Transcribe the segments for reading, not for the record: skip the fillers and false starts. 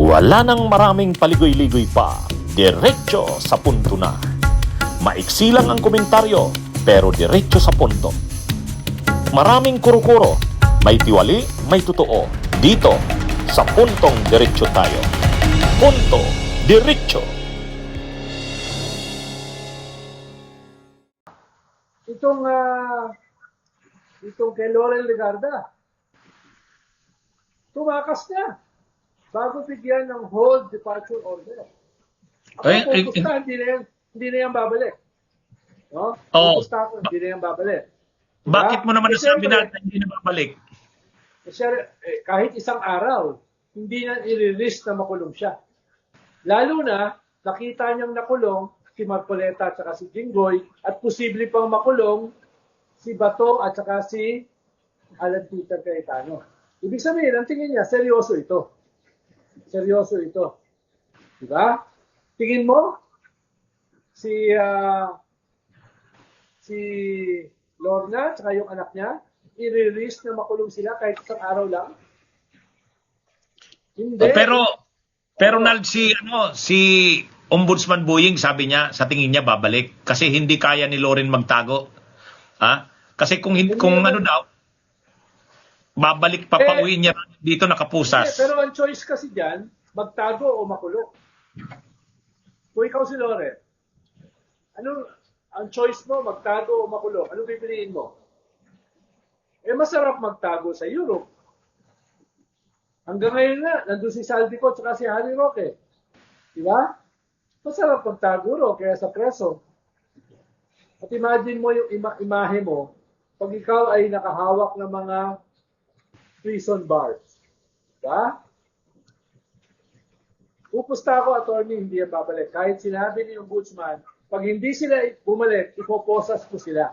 Wala nang maraming paligoy-ligoy pa, diretso sa punto na. Maiksi lang ang komentaryo, pero diretso sa punto. Maraming kuro-kuro, may tiwali, may totoo. Dito, sa puntong diretso tayo. Punto diretso. Itong kay Laurel Legarda, tumakas na bago bigyan ng hold departure order. Ako pupusta, hindi na yan babalik. No? Pupusta ako, hindi na yan babalik. Bakit mo naman nasabi na hindi na babalik? Kahit isang araw, hindi na i-release na makulong siya. Lalo na, nakita niyang nakulong si Marcoleta at saka si Jinggoy at posible pang makulong si Bato at saka si Alan Peter Cayetano. Ibig sabihin, ang tingin niya, seryoso ito. Seryoso ito. Diba? Tingin mo, si Lorna at saka yung anak niya, i-release na makulong sila kahit isang araw lang? Hindi. Pero Nald, si Ombudsman Buying, sabi niya, sa tingin niya babalik kasi hindi kaya ni Loren magtago. Kasi kung ano daw, babalik, papauwi niya dito nakapusas. Pero ang choice kasi diyan, magtago o makulong. Kung ikaw si Loren, ang choice mo, magtago o makulong? Anong pipiliin mo? Masarap magtago sa Europe. Hanggang ngayon na, nandun si Saldico at si Harry Roque. Diba? Masarap magtago ro kaya sa preso. At imagine mo yung imahe mo pag ikaw ay nakahawak ng mga prison bars. Diba? Pupusta ako, attorney, hindi yan babalik. Kahit sinabi ni Ombudsman, pag hindi sila bumalik, ipoposas ko sila.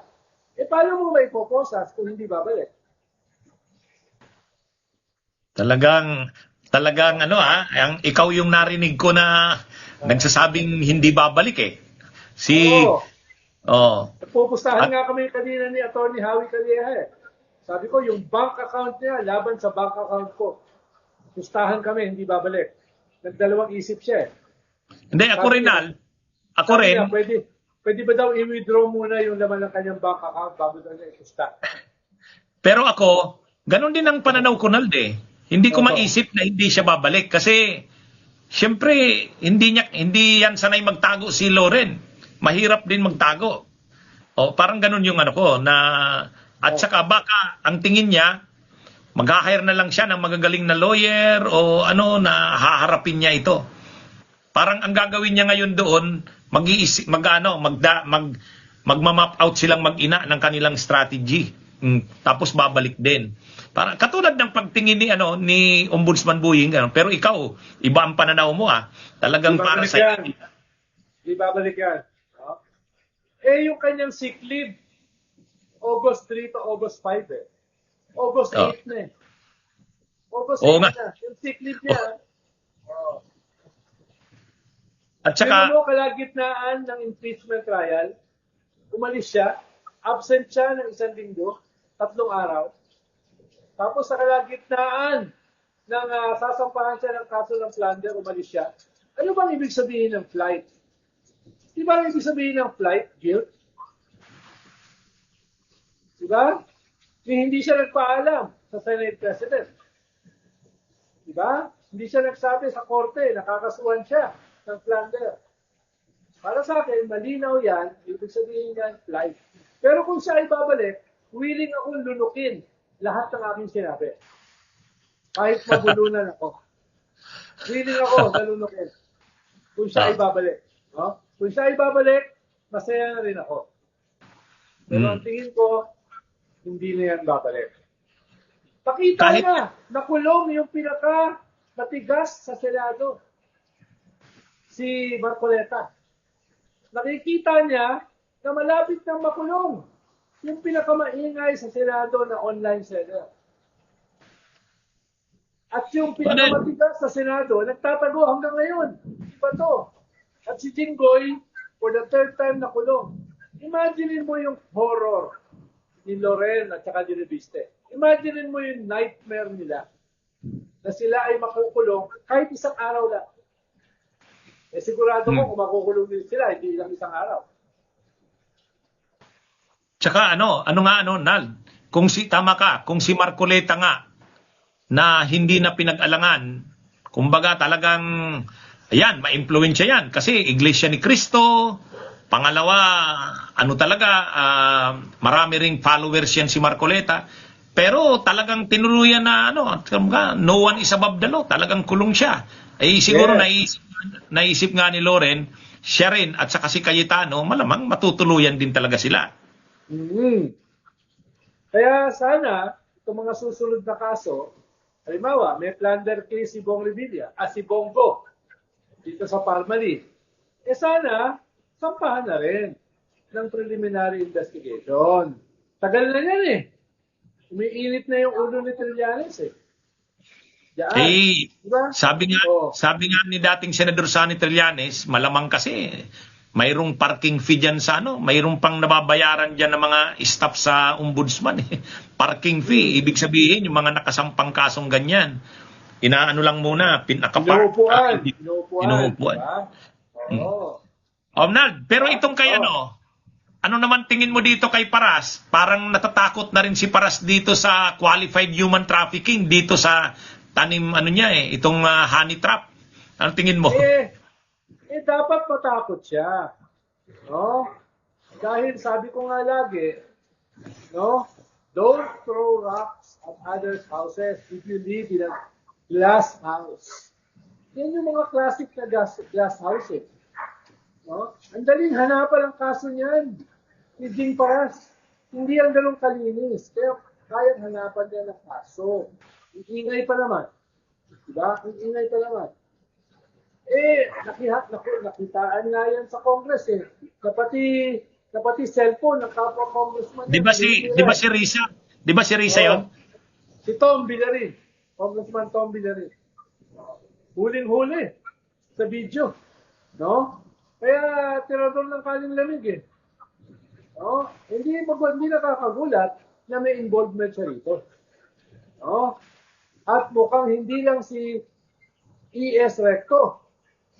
Paano mo ba ipoposas kung hindi babalik? Talagang ikaw yung narinig ko na nagsasabing hindi babalik eh. Pupustahan nga kami kanina ni Attorney Howie Calleja eh. Sabi ko, yung bank account niya, laban sa bank account ko. Pustahan kami, hindi babalik. Nagdalawang isip siya eh. Hindi, ako rin, Nal. Ako rin. Pwede ba daw i-withdraw muna yung laman ng kanyang bank account bago daw niya ipusta? Pero ako, ganun din ang pananaw ko, Nal, eh. Hindi ko maisip na hindi siya babalik kasi siyempre hindi yan sanay magtago si Loren. Mahirap din magtago. Parang ganun yung ko na at saka baka ang tingin niya mag-hire na lang siya ng magagaling na lawyer o na haharapin niya ito. Parang ang gagawin niya ngayon doon magma-map out silang mag-ina ng kanilang strategy. Tapos babalik din. Para katulad ng pagtingin ni Ombudsman Buying, pero ikaw, iba ang pananaw mo Talagang para sa Di babalik yan. Yung kanyang sick leave, August 3 to August 5 eh. August 8 na eh. August 8 na. Yung sick leave niya. At saka, kalagitnaan ng impeachment trial, umalis siya, absent siya ng 1 linggo, 3 araw. Tapos sa kalagitnaan ng sasampahan siya ng kaso ng plunder, umalis siya. Ano bang ibig sabihin ng flight? Di ba ang ibig sabihin ng flight? Guilt? Di ba? Hindi siya nagpaalam sa Senate President. Di ba? Hindi siya nagsabi sa korte, nakakasuhan siya ng plunder. Para sa akin, malinaw yan, ibig sabihin yan, flight. Pero kung siya ay babalik, willing akong lunukin lahat ng aking sinabi. Kahit mabulunan ako. Willing ako nalunukin. Kung siya ay babalik. No? Kung siya ay babalik, masaya na rin ako. Pero ang tingin ko, hindi na yan babalik. Pakita na, nakulong yung pinaka-matigas sa Senado. Si Marcoleta. Nakikita niya na malapit nang makulong yung pinakamaingay sa Senado na online seller. At yung pinakamatigas sa Senado, nagtatago hanggang ngayon. Iba to. At si Jinggoy, for the 3rd time na kulong. Imaginin mo yung horror ni Loren at saka ni Reviste. Imaginin mo yung nightmare nila na sila ay makukulong kahit isang araw lang. Eh sigurado ko kung makukulong din sila, hindi lang isang araw. Tsaka Nal, tama ka, kung si Marcoleta nga na hindi na pinag-alangan, kumbaga talagang, ayan, ma-impluwensya yan kasi Iglesia ni Cristo. Pangalawa, marami ring followers yan si Marcoleta. Pero talagang tinuluyan na no one is above the law. Talagang kulong siya. Eh siguro naisip nga ni Loren, siya rin at saka si Cayetano, malamang matutuluyan din talaga sila. Kaya sana, itong mga susunod na kaso, halimbawa, may plunder case si Bong Revilla, si Bongo, dito sa Parmali. Eh sana, sampahan na rin ng preliminary investigation. Tagal na yan eh. Umiinit na yung ulo ni Trillanes eh. Diyan. Diba? Sabi nga ni dating Senador Sani Trillanes, malamang kasi mayroong parking fee dyan sa mayroong pang nababayaran dyan ng mga staff sa ombudsman eh. Parking fee, ibig sabihin yung mga nakasampang kasong ganyan. Inaano lang muna, pinakapark. Inuupuan. Oo. Nald, pero itong kay ano naman tingin mo dito kay Paras? Parang natatakot na rin si Paras dito sa qualified human trafficking, dito sa tanim itong honey trap. Ano tingin mo? Dapat matakot siya. No? Dahil sabi ko nga lagi, don't throw rocks at others' houses if you live in a glass house. Yan yung mga classic na glass houses. No? Ang daling hanapan ang kaso niyan. Ni Jing Paras. Hindi ang ganun kalinis. Kaya kayang hanapan niya ng kaso. Ingay pa naman. Diba? Ingay pa naman. Nakitaan nga yan sa Congress eh. Na pati cellphone ng kapwa congressman. Di ba si Risa? Di ba si Risa yon? Si Tom Villarin. Congressman Tom Villarin. Huling-huli sa video. No? Kaya tirador ng kaling lamig eh. No? Hindi nakakagulat na may involvement siya rito. No? At mukhang hindi lang si E.S. Recto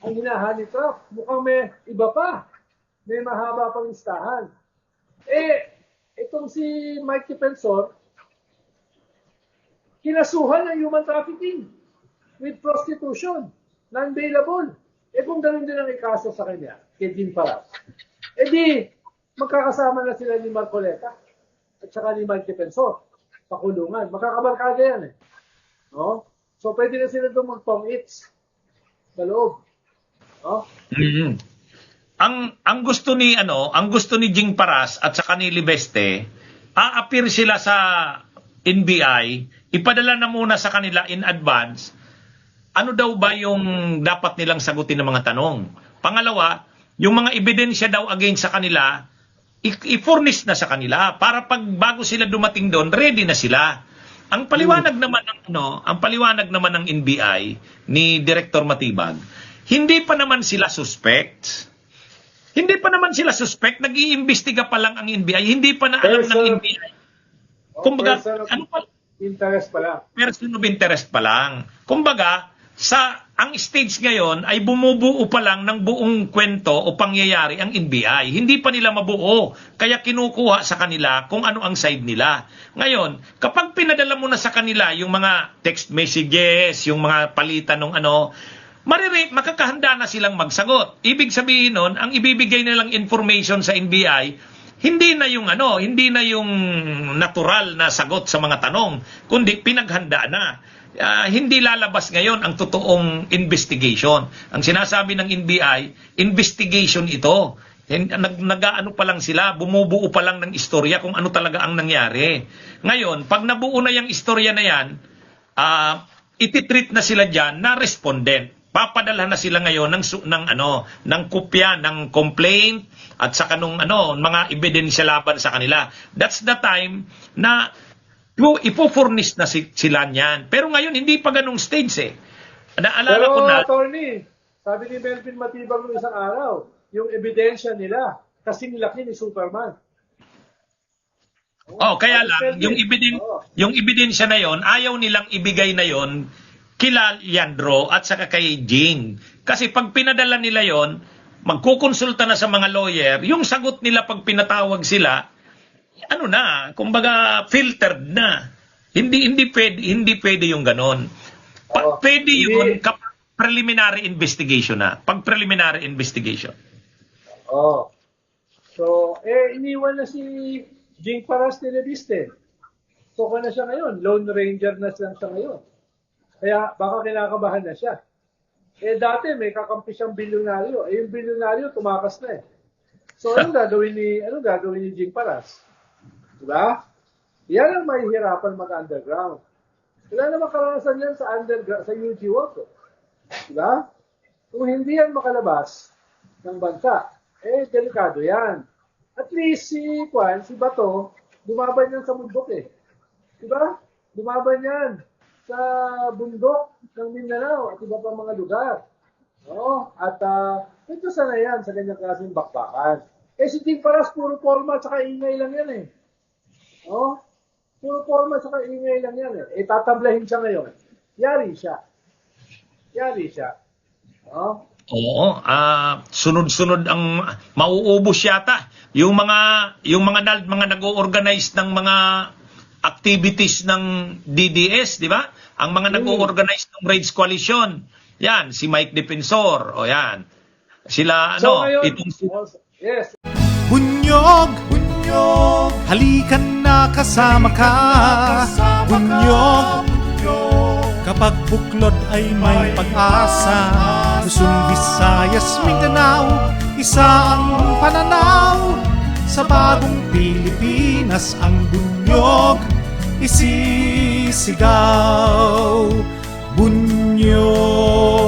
ang hinahani trap. Mukhang may iba pa. May mahaba pang listahan. Itong si Mike Defensor, kinasuhan ng human trafficking with prostitution. Non-bailable. Kung ganoon din ang ikaso sa kanya, kay Jing Paras, di, magkakasama na sila ni Marcoleta at saka ni Mike Defensor sa kulungan. Magkakabarkada yan eh. No? So, pwede na sila doon mag-pong-its sa loob. No? Ang gusto ni Jing Paras at saka ni Libeste, a-appear sila sa NBI, ipadala na muna sa kanila in advance, ano daw ba yung dapat nilang sagutin ng mga tanong. Pangalawa, yung mga ebidensya daw against sa kanila, i-furnish na sa kanila para pag bago sila dumating doon, ready na sila. Ang paliwanag naman ng NBI ni Director Matibag, hindi pa naman sila suspect. Nag-iimbestiga pa lang ang NBI, hindi pa na alam ng NBI. Kumbaga, interest pa lang. Person of interest pa lang. Kumbaga, ang stage ngayon ay bumubuo pa lang ng buong kwento o pangyayari ang NBI. Hindi pa nila mabuo. Kaya kinukuha sa kanila kung ano ang side nila. Ngayon, kapag pinadala mo na sa kanila yung mga text messages, yung mga palitan ng makakahanda na silang magsagot. Ibig sabihin nun, ang ibibigay nilang information sa NBI, hindi na yung natural na sagot sa mga tanong, kundi pinaghanda na. Hindi lalabas ngayon ang totoong investigation. Ang sinasabi ng NBI, investigation ito. Nag-ano pa lang sila, bumubuo pa lang ng istorya kung ano talaga ang nangyari. Ngayon, pag nabuo na yung istorya na yan, ititreat na sila dyan na respondent. Papadala na sila ngayon ng kopya ng complaint at saka mga ebidensya laban sa kanila. That's the time na ipofurnish na sila niyan. Pero ngayon, hindi pa ganung stage eh. Naalala ko na... Attorney, sabi ni Melvin Matibag noong isang araw, yung ebidensya nila, kasing laki ni Superman. Kaya lang, yung ebidensya na yon, ayaw nilang ibigay na yon kila Leandro at saka kay Jing. Kasi pag pinadala nila yon, magkukonsulta na sa mga lawyer, yung sagot nila pag pinatawag sila, ano na, kumbaga filtered na. Hindi pwede yung ganon. Pwede yun kapag preliminary investigation na. Pag preliminary investigation. Oh. So, iniwan na si Jing Paras Televiste. So, na siya ngayon. Lone Ranger na siya ngayon. Kaya baka kinakabahan na siya. Dati may kakampi siyang bilyonaryo. Yung bilyonaryo tumakas na eh. So, anong gagawin ni Jing Paras? Diba? Yan ang mahihirapan mag-underground. Wala naman karanasan yan sa underground, sa UG World. Diba? Kung hindi yan makalabas ng bansa, delikado yan. At least si Bato, lumaban yan sa bundok eh. Diba? Lumaban yan sa bundok ng Mindanao at iba pang mga lugar. No? At ito sana yan sa ganyang klaseng bakbakan. Si Jing Paras, puro forma at saka ingay lang yan eh. No? Puro forma at saka ingay lang yan eh. Tatablahin siya ngayon. Yari siya. No? Oo, sunod-sunod ang mauubos yata. Yung mga nag-o-organize ng mga activities ng DDS, di ba? Ang mga nag-o-organize ng Raids Coalition. Yan, si Mike Defensor, o yan. Sila, ngayon, yes. Bunyog, halikan na kasama ka. Bunyog, kapag buklod ay may pag-asa. Luzon, Visayas, Mindanao, isa ang pananaw. Sa bagong Pilipinas ang bunyog isisigaw. Bunyog.